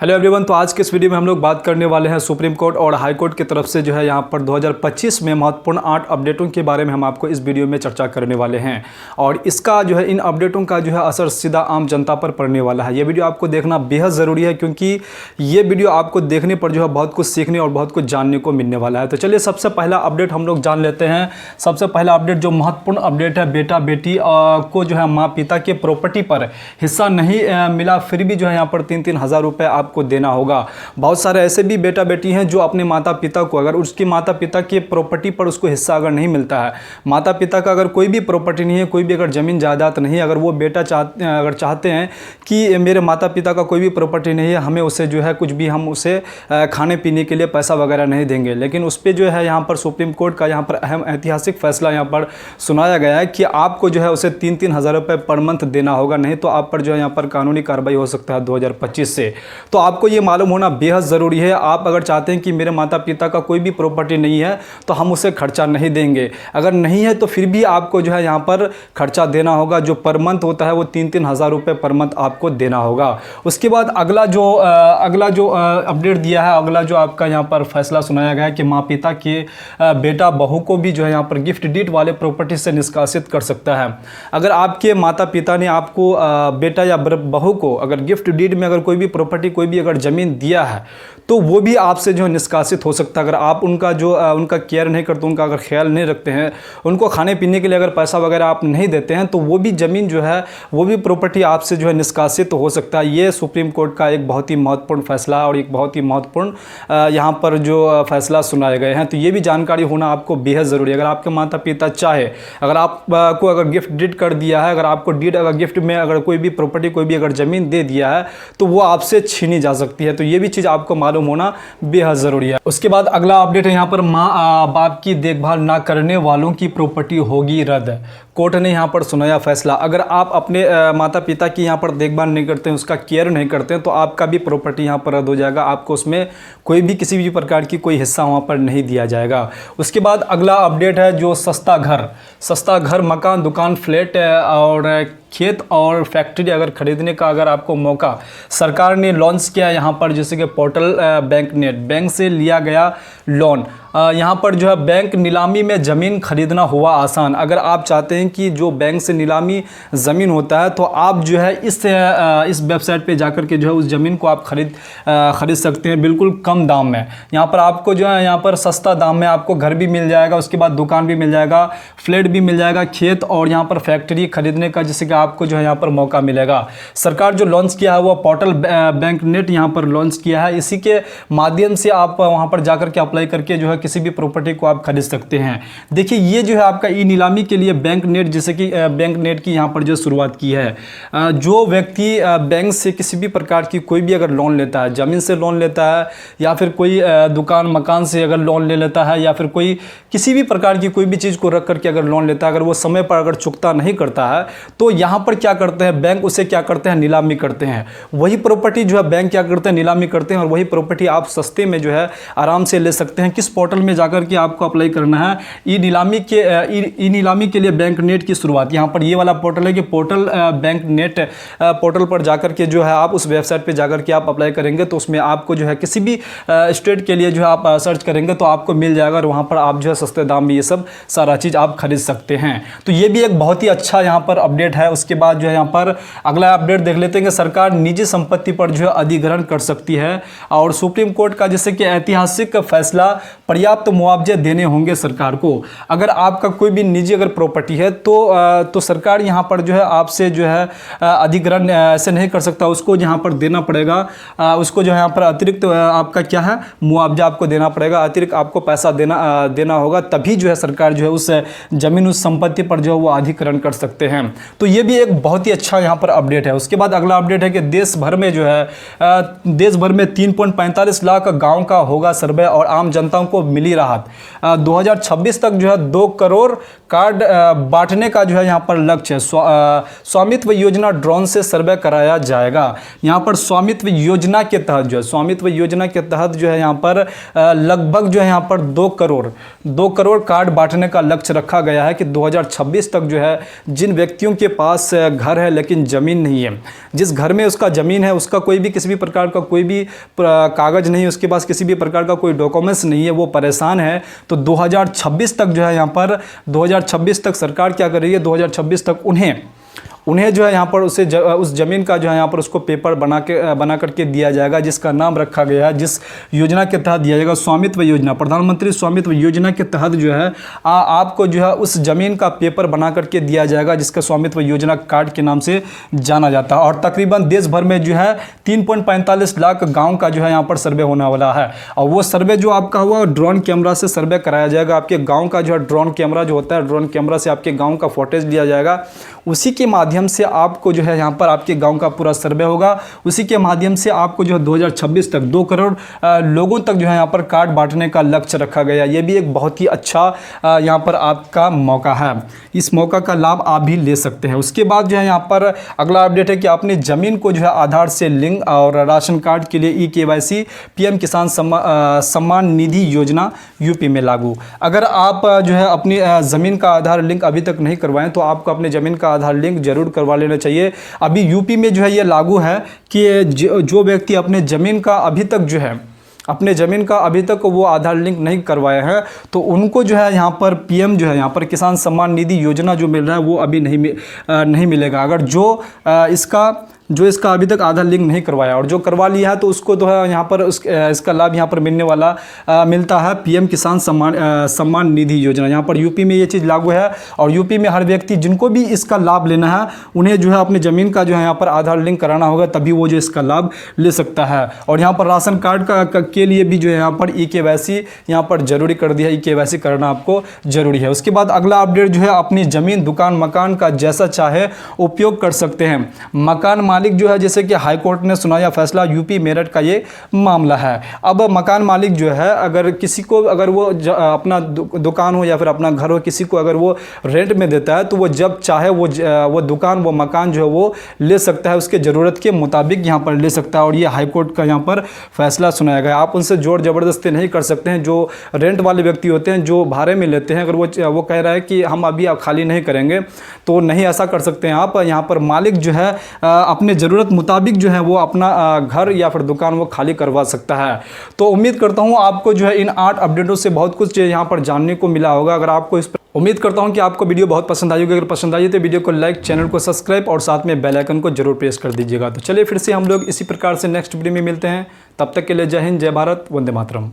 Hello everyone. तो आज के इस वीडियो में हम लोग बात करने वाले हैं सुप्रीम कोर्ट और हाई कोर्ट की तरफ से जो है यहाँ पर 2025 में महत्वपूर्ण 8 अपडेटों के बारे में हम आपको इस वीडियो में चर्चा करने वाले हैं और इसका जो है इन अपडेटों का जो है असर सीधा आम जनता पर पड़ने वाला है। ये वीडियो आपको देखना बेहद ज़रूरी है क्योंकि ये वीडियो आपको देखने पर जो है बहुत कुछ सीखने और बहुत कुछ जानने को मिलने वाला है। तो चलिए सबसे पहला अपडेट हम लोग जान लेते हैं। सबसे पहला अपडेट जो महत्वपूर्ण अपडेट है, बेटा बेटी को जो है माँ पिता के प्रॉपर्टी पर हिस्सा नहीं मिला फिर भी जो है यहाँ पर 3-3 हज़ार रुपये आपको देना होगा। बहुत सारे ऐसे भी बेटा बेटी हैं जो अपने माता पिता को, अगर उसके माता पिता के प्रॉपर्टी पर उसको हिस्सा अगर नहीं मिलता है, माता पिता का अगर कोई भी प्रॉपर्टी नहीं है, कोई भी अगर ज़मीन जायदाद नहीं है, अगर वो बेटा अगर चाहते हैं कि मेरे माता पिता का कोई भी प्रॉपर्टी नहीं है, हमें उसे जो है कुछ भी हम उसे खाने पीने के लिए पैसा वगैरह नहीं देंगे, लेकिन उस पर जो है यहाँ पर सुप्रीम कोर्ट का यहाँ पर अहम ऐतिहासिक फैसला यहाँ पर सुनाया गया है कि आपको जो है उसे 3-3 हज़ार रुपये पर मंथ देना होगा, नहीं तो आप पर जो है यहाँ पर कानूनी कार्रवाई हो सकता है 2025 से। तो आपको ये मालूम होना बेहद ज़रूरी है। आप अगर चाहते हैं कि मेरे माता पिता का कोई भी प्रॉपर्टी नहीं है तो हम उसे खर्चा नहीं देंगे, अगर नहीं है तो फिर भी आपको जो है यहाँ पर खर्चा देना होगा। जो पर मंथ होता है वो 3-3 हज़ार रुपये पर मंथ आपको देना होगा। उसके बाद अगला जो अपडेट दिया है, अगला जो आपका यहाँ पर फैसला सुनाया गया है कि माँ पिता के बेटा बहू को भी जो है यहाँ पर गिफ्ट डीड वाले प्रॉपर्टी से निष्कासित कर सकता है। अगर आपके माता पिता ने आपको बेटा या बहू को अगर गिफ्ट डीड में अगर कोई भी प्रॉपर्टी, कोई भी अगर ज़मीन दिया है तो वो भी आपसे जो है निष्कासित हो सकता है। अगर आप उनका केयर नहीं करते, उनका अगर ख्याल नहीं रखते हैं, उनको खाने पीने के लिए अगर पैसा वगैरह आप नहीं देते हैं, तो वो भी ज़मीन जो है, वो भी प्रॉपर्टी आपसे जो है निष्कासित हो सकता है। ये सुप्रीम कोर्ट का एक बहुत ही महत्वपूर्ण फैसला और एक बहुत ही महत्वपूर्ण यहाँ पर जो फैसला सुनाए गए हैं। तो ये भी जानकारी होना आपको बेहद ज़रूरी है। अगर आपके माता पिता चाहे, अगर आपको अगर गिफ्ट डीड कर दिया है, अगर आपको डीड अगर गिफ्ट में अगर कोई भी प्रॉपर्टी, कोई भी अगर ज़मीन दे दिया है तो वो आपसे छीनी जा सकती है। तो ये भी चीज़ आपको मालूम होना बेहद ज़रूरी है। उसके बाद अगला अपडेट है यहाँ पर माँ बाप की देखभाल ना करने वालों की प्रॉपर्टी होगी रद्द। कोर्ट ने यहाँ पर सुनाया फैसला। अगर आप अपने माता पिता की यहाँ पर देखभाल नहीं करते हैं, उसका केयर नहीं करते हैं, तो आपका भी प्रॉपर्टी यहाँ पर रद्द हो जाएगा। आपको उसमें कोई भी किसी भी प्रकार की कोई हिस्सा वहाँ पर नहीं दिया जाएगा। उसके बाद अगला अपडेट है जो सस्ता घर, मकान, दुकान, फ्लैट और खेत और फैक्ट्री अगर खरीदने का अगर आपको मौका सरकार ने लॉन्च किया यहाँ पर, जैसे कि पोर्टल बैंक से लिया गया लोन। यहाँ पर जो है बैंक नीलामी में ज़मीन खरीदना हुआ आसान। अगर आप चाहते हैं कि जो बैंक से नीलामी ज़मीन होता है तो आप जो है इस वेबसाइट पे जाकर के जो है उस ज़मीन को आप खरीद सकते हैं बिल्कुल कम दाम में। यहाँ पर आपको जो है यहाँ पर सस्ता दाम में आपको घर भी मिल जाएगा, उसके बाद दुकान भी मिल जाएगा, फ्लैट भी मिल जाएगा, खेत और यहाँ पर फैक्ट्री खरीदने का जैसे कि आपको जो है यहाँ पर मौका मिलेगा। सरकार जो लॉन्च किया है वो पोर्टल बैंक नेट यहाँ पर लॉन्च किया है। इसी के माध्यम से आप वहाँ पर जाकर के अप्लाई करके जो है किसी भी प्रॉपर्टी को आप खरीद सकते हैं। देखिए ये जो है आपका ई नीलामी के लिए बैंक नेट, जैसे कि बैंक नेट की यहाँ पर जो शुरुआत की है। जो व्यक्ति बैंक से किसी भी प्रकार की कोई भी अगर लोन लेता है, ज़मीन से लोन लेता है या फिर कोई दुकान मकान से अगर लोन ले लेता है या फिर कोई किसी भी प्रकार की कोई भी चीज़ को रख करके अगर लोन लेता है, अगर वो समय पर अगर चुकता नहीं करता है तो यहाँ पर क्या करते हैं बैंक, उसे क्या करते हैं, नीलामी करते हैं। वही प्रॉपर्टी जो है बैंक क्या करते हैं, नीलामी करते हैं और वही प्रॉपर्टी आप सस्ते में जो है आराम से ले सकते हैं। किस पोर्टल में जाकर के आपको अप्लाई करना है, ई नीलामी के लिए बैंक नेट की शुरुआत। यहाँ पर ये वाला पोर्टल है कि पोर्टल बैंक नेट पोर्टल पर जाकर के जो है आप उस वेबसाइट पे जाकर के आप अप्लाई करेंगे तो उसमें आपको जो है किसी भी स्टेट के लिए जो है आप सर्च करेंगे तो आपको मिल जाएगा और वहाँ पर आप जो है सस्ते दाम में ये सब सारा चीज़ आप खरीद सकते हैं। तो ये भी एक बहुत ही अच्छा यहाँ पर अपडेट है। उसके बाद जो है यहाँ पर अगला अपडेट देख लेते हैं कि सरकार निजी संपत्ति पर जो है अधिग्रहण कर सकती है और सुप्रीम कोर्ट का जैसे कि ऐतिहासिक फैसला, पर्याप्त मुआवजे देने होंगे सरकार को। अगर आपका कोई भी निजी अगर प्रॉपर्टी है तो सरकार यहाँ पर जो है आपसे जो है अधिग्रहण ऐसे नहीं कर सकता, उसको यहाँ पर देना पड़ेगा। उसको जो है यहाँ पर अतिरिक्त आपका क्या है, मुआवजा आपको देना पड़ेगा, अतिरिक्त आपको पैसा देना होगा, तभी जो है सरकार जो है उस जमीन, उस संपत्ति पर जो है वो अधिग्रहण कर सकते हैं। तो ये भी एक बहुत ही अच्छा यहाँ पर अपडेट है। उसके बाद अगला अपडेट है कि देश भर में 3.45 लाख गाँव का होगा सर्वे और आम जनताओं को मिली राहत। 2026 तक जो है 2 करोड़ कार्ड बांटने का जो है यहाँ पर लक्ष्य है। स्वामित्व योजना ड्रोन से सर्वे कराया जाएगा। यहाँ पर स्वामित्व योजना के तहत जो है, स्वामित्व योजना के तहत जो है यहाँ पर लगभग जो है यहाँ पर 2 करोड़ कार्ड बांटने का लक्ष्य रखा गया है कि 2026 तक जो है जिन व्यक्तियों के पास घर है लेकिन ज़मीन नहीं है, जिस घर में उसका ज़मीन है उसका कोई भी किसी भी प्रकार का कोई भी कागज़ नहीं है, उसके पास किसी भी प्रकार का कोई डॉक्यूमेंट्स नहीं है, वो परेशान है, तो 2026 तक जो है यहाँ पर 2026 तक सरकार क्या कर रही है, 2026 तक उन्हें जो है यहाँ पर उस ज़मीन का जो है यहाँ पर उसको पेपर बना करके दिया जाएगा, जिसका नाम रखा गया है, जिस योजना के तहत दिया जाएगा, स्वामित्व योजना, प्रधानमंत्री स्वामित्व योजना के तहत जो है आपको जो है उस ज़मीन का पेपर बना करके दिया जाएगा, जिसका स्वामित्व योजना कार्ड के नाम से जाना जाता है। और तकरीबन देश भर में जो है 3.45 लाख गाँव का जो है यहाँ पर सर्वे होने वाला है। और वो सर्वे जो आपका हुआ ड्रोन कैमरा से सर्वे कराया जाएगा। आपके गाँव का जो है ड्रोन कैमरा जो होता है, ड्रोन कैमरा से आपके गाँव का फुटेज लिया जाएगा, उसी के माध्यम से आपको जो है यहाँ पर आपके गांव का पूरा सर्वे होगा। उसी के माध्यम से आपको जो है 2026 तक 2 करोड़ लोगों तक जो है यहाँ पर कार्ड बांटने का लक्ष्य रखा गया। ये भी एक बहुत ही अच्छा यहाँ पर आपका मौका है, इस मौका का लाभ आप भी ले सकते हैं। उसके बाद जो है यहाँ पर अगला अपडेट है कि आपने ज़मीन को जो है आधार से लिंक और राशन कार्ड के लिए KYC PM किसान सम्मान निधि योजना यूपी में लागू। अगर आप जो है अपनी ज़मीन का आधार लिंक अभी तक नहीं करवाएं तो आपको अपने ज़मीन का आधार लिंक जरूर करवा लेना चाहिए। अभी यूपी में जो है ये लागू है कि जो व्यक्ति अपने ज़मीन का अभी तक वो आधार लिंक नहीं करवाया है तो उनको जो है यहाँ पर PM जो है यहाँ पर किसान सम्मान निधि योजना जो मिल रहा है वो अभी नहीं मिलेगा। अगर जो इसका अभी तक आधार लिंक नहीं करवाया और जो करवा लिया है तो उसको तो है यहाँ पर इसका लाभ यहाँ पर मिलता है PM किसान सम्मान निधि योजना। यहाँ पर यूपी में ये चीज़ लागू है और यूपी में हर व्यक्ति जिनको भी इसका लाभ लेना है उन्हें जो है अपनी ज़मीन का जो है यहाँ पर आधार लिंक कराना होगा, तभी वो जो इसका लाभ ले सकता है। और यहाँ पर राशन कार्ड के लिए भी जो है यहाँ पर KYC यहाँ पर जरूरी कर दिया है, KYC करना आपको जरूरी है। उसके बाद अगला अपडेट जो है अपनी ज़मीन दुकान मकान का जैसा चाहे उपयोग कर सकते हैं। मकान मालिक जो है, जैसे कि हाई कोर्ट ने सुनाया फैसला, यूपी मेरठ का ये मामला है। अब मकान मालिक जो है अगर वो अपना दुकान हो या फिर अपना घर हो, किसी को अगर वो रेंट में देता है तो वो जब चाहे वो दुकान वो मकान जो है वो ले सकता है, उसके ज़रूरत के मुताबिक यहाँ पर ले सकता है। और ये हाई कोर्ट का यहाँ पर फैसला सुनाया गया। आप उनसे जोर ज़बरदस्ती नहीं कर सकते हैं। जो रेंट वाले व्यक्ति होते हैं, जो भाड़े में लेते हैं, अगर वो कह रहा है कि हम अभी आप खाली नहीं करेंगे तो नहीं ऐसा कर सकते हैं आप। यहाँ पर मालिक जो है अपने ज़रूरत मुताबिक जो है वो अपना घर या फिर दुकान वो खाली करवा सकता है। तो उम्मीद करता हूँ आपको जो है इन 8 अपडेटों से बहुत कुछ यहाँ पर जानने को मिला होगा। अगर आपको उम्मीद करता हूँ कि आपको वीडियो बहुत पसंद आई होगी। अगर पसंद आई तो वीडियो को लाइक, चैनल को सब्सक्राइब और साथ में बेल आइकन को जरूर प्रेस कर दीजिएगा। तो चलिए फिर से हम लोग इसी प्रकार से नेक्स्ट वीडियो में मिलते हैं। तब तक के लिए जय हिंद, जय भारत, वंदे मातरम।